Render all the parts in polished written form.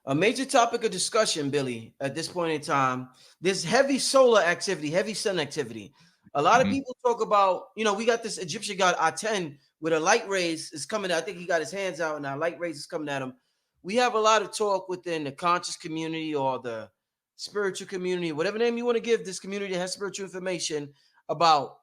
A major topic of discussion, Billy, at this point in time, there's heavy solar activity, heavy sun activity. A lot of Mhm. people talk about, we got this Egyptian god Aten with a light rays is coming out. I think he got his hands out now. Light rays is coming at him. We have a lot of talk within the conscious community or the spiritual community, whatever name you want to give this community that has spiritual information about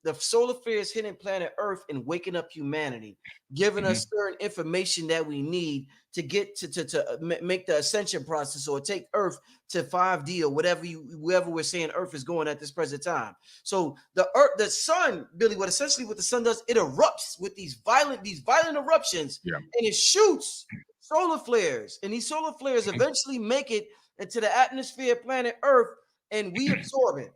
the solar flares hitting planet Earth and waking up humanity, giving us Mhm. certain information that we need to get to make the ascension process or take Earth to 5D or wherever we're saying Earth is going at this present time. So the Earth, the sun, Billy, what the sun does, it erupts with these violent eruptions, Yeah. and it shoots solar flares, and these solar flares Mhm. eventually make it into the atmosphere of planet Earth, and we absorb it.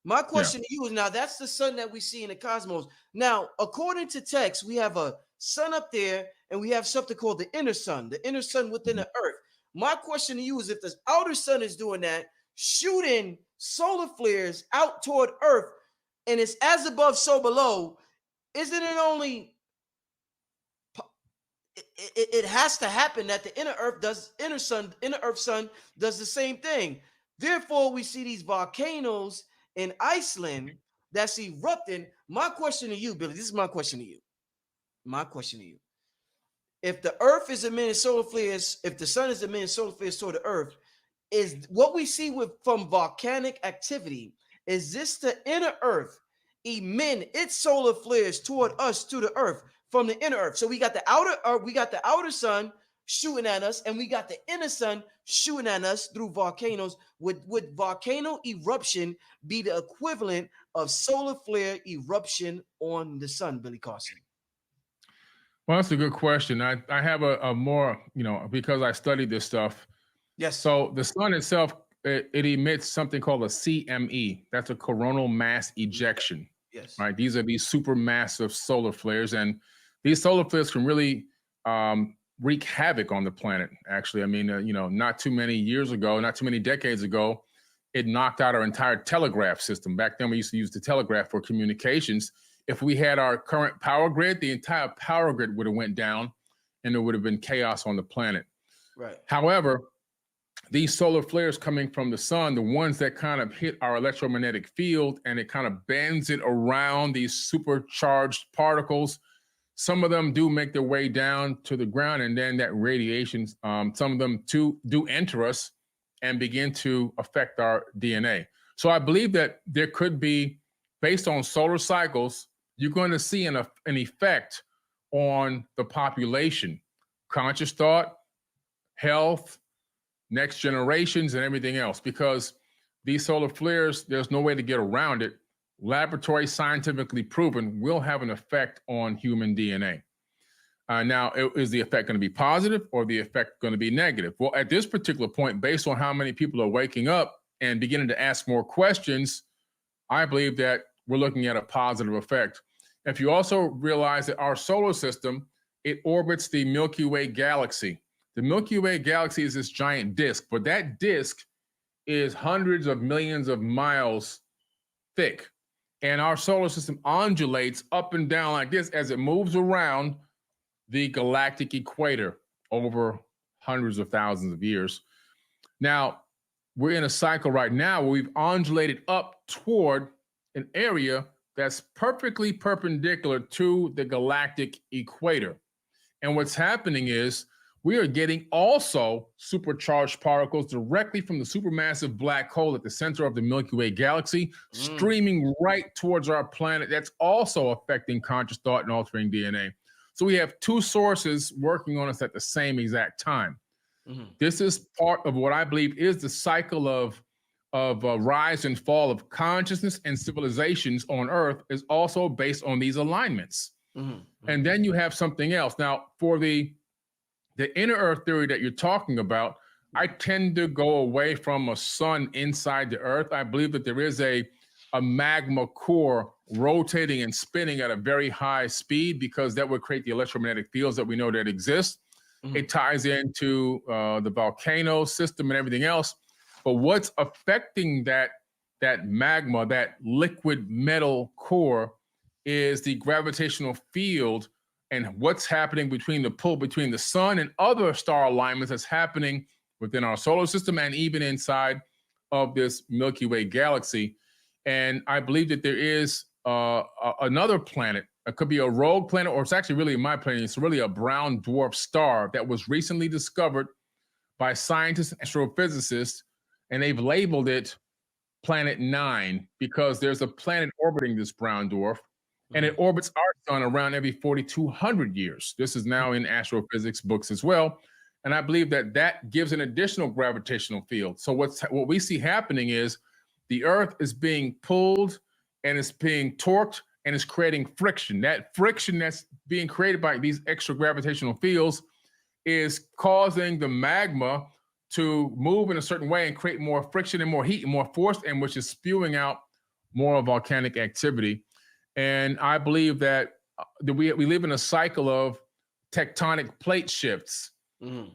My Yeah. question to you is, now that's the sun that we see in the cosmos. Now, according to text, we have a sun up there and we have something called the inner sun within Mhm. the earth. My question to you is, if the outer sun is doing that, shooting solar flares out toward earth, and it's as above, so below, isn't it only it has to happen that the inner earth sun does the same thing. Therefore, we see these volcanoes in Iceland that's erupting. My question to you, Billy, this is my question to you. My question to you. If the earth is emitting solar flares, if the sun is emitting solar flares toward the earth, is what we see with from volcanic activity, is this the inner earth emit its solar flares toward us to the earth from the inner earth? So we got the outer earth, we got the outer sun shooting at us, and we got the inner sun shooting at us through volcanoes. Would volcano eruption be the equivalent of solar flare eruption on the sun, Billy Carson? Well, that's a good question. I have a more, because I studied this stuff. Yes. So the sun itself, it emits something called a CME. That's a coronal mass ejection, Yes. right? These are these supermassive solar flares, and these solar flares can really wreak havoc on the planet. Actually, I mean, not too many years ago, not too many decades ago, it knocked out our entire telegraph system. Back then, we used to use the telegraph for communications. If we had our current power grid, the entire power grid would have went down, and there would have been chaos on the planet. Right. However, these solar flares coming from the sun, the ones that kind of hit our electromagnetic field and it kind of bends it around these supercharged particles, some of them do make their way down to the ground, and then that radiation, some of them too do enter us and begin to affect our DNA. So I believe that there could be, based on solar cycles, you're going to see an effect on the population, conscious thought, health, next generations, and everything else, because these solar flares, there's no way to get around it. Laboratory scientifically proven will have an effect on human DNA. Now, is the effect going to be positive or the effect going to be negative? Well, at this particular point, based on how many people are waking up and beginning to ask more questions, I believe that we're looking at a positive effect. If you also realize that our solar system, it orbits the Milky Way galaxy. The Milky Way galaxy is this giant disk, but that disk is hundreds of millions of miles thick. And our solar system undulates up and down like this as it moves around the galactic equator over hundreds of thousands of years. Now, we're in a cycle right now where we've undulated up toward an area that's perfectly perpendicular to the galactic equator. And what's happening is we are getting also supercharged particles directly from the supermassive black hole at the center of the Milky Way galaxy, streaming right towards our planet. That's also affecting conscious thought and altering DNA. So we have two sources working on us at the same exact time. This is part of what I believe is the cycle of rise and fall of consciousness and civilizations on Earth is also based on these alignments. And then you have something else. Now, for the inner Earth theory that you're talking about, I tend to go away from a sun inside the Earth. I believe that there is a magma core rotating and spinning at a very high speed, because that would create the electromagnetic fields that we know that exist. It ties into the volcano system and everything else. But what's affecting that magma, that liquid metal core, is the gravitational field and what's happening between the pull between the sun and other star alignments that's happening within our solar system and even inside of this Milky Way galaxy. And I believe that there is another planet. It could be a rogue planet, or it's actually really, in my opinion, it's really a brown dwarf star that was recently discovered by scientists and astrophysicists, and they've labeled it Planet 9 because there's a planet orbiting this brown dwarf, and it orbits our sun around every 4,200 years. This is now in astrophysics books as well. And I believe that that gives an additional gravitational field. So what we see happening is the Earth is being pulled and it's being torqued and it's creating friction. That friction that's being created by these extra gravitational fields is causing the magma to move in a certain way and create more friction and more heat and more force, and which is spewing out more volcanic activity. And I believe that we live in a cycle of tectonic plate shifts.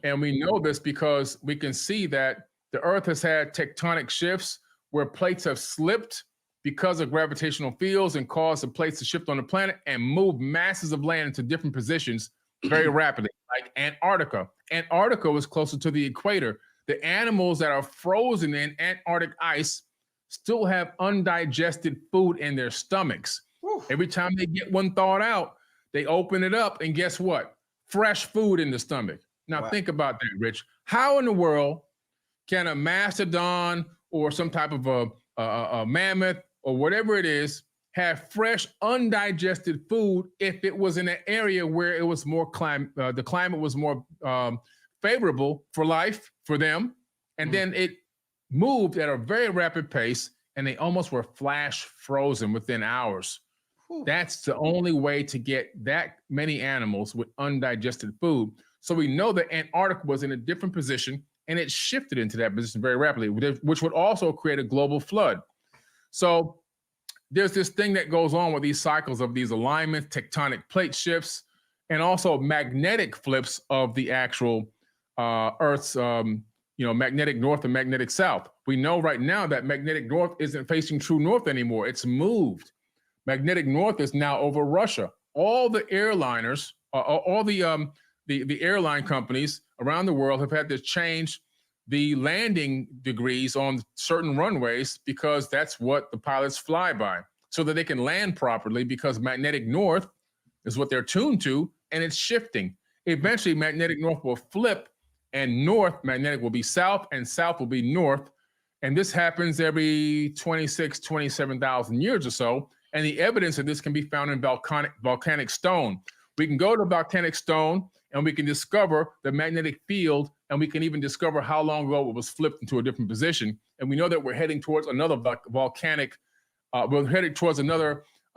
And we know this because we can see that the Earth has had tectonic shifts where plates have slipped because of gravitational fields and caused the plates to shift on the planet and move masses of land into different positions very rapidly, like Antarctica. Antarctica was closer to the equator. The animals that are frozen in Antarctic ice still have undigested food in their stomachs. Every time they get one thawed out, they open it up, and guess what? Fresh food in the stomach. Now think about that, Rich. How in the world can a mastodon or some type of a mammoth or whatever it is have fresh, undigested food if it was in an area where it was more the climate was more favorable for life for them, and then it moved at a very rapid pace, and they almost were flash frozen within hours. That's the only way to get that many animals with undigested food. So we know that Antarctica was in a different position, and it shifted into that position very rapidly, which would also create a global flood. So there's this thing that goes on with these cycles of these alignments, tectonic plate shifts, and also magnetic flips of the actual Earth's, magnetic north and magnetic south. We know right now that magnetic north isn't facing true north anymore. It's moved. Magnetic north is now over Russia. All the airliners, all the airline companies around the world have had to change the landing degrees on certain runways because that's what the pilots fly by, so that they can land properly, because magnetic north is what they're tuned to, and it's shifting. Eventually, magnetic north will flip, and north magnetic will be south, and south will be north. And this happens every 27,000 years or so. And the evidence of this can be found in volcanic stone. We can go to volcanic stone and we can discover the magnetic field, and we can even discover how long ago it was flipped into a different position. And we know that we're heading towards another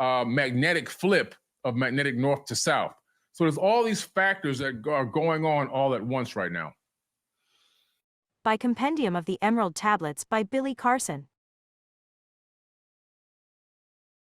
magnetic flip of magnetic north to south. So there's all these factors that are going on all at once right now. By Compendium of the Emerald Tablets by Billy Carson.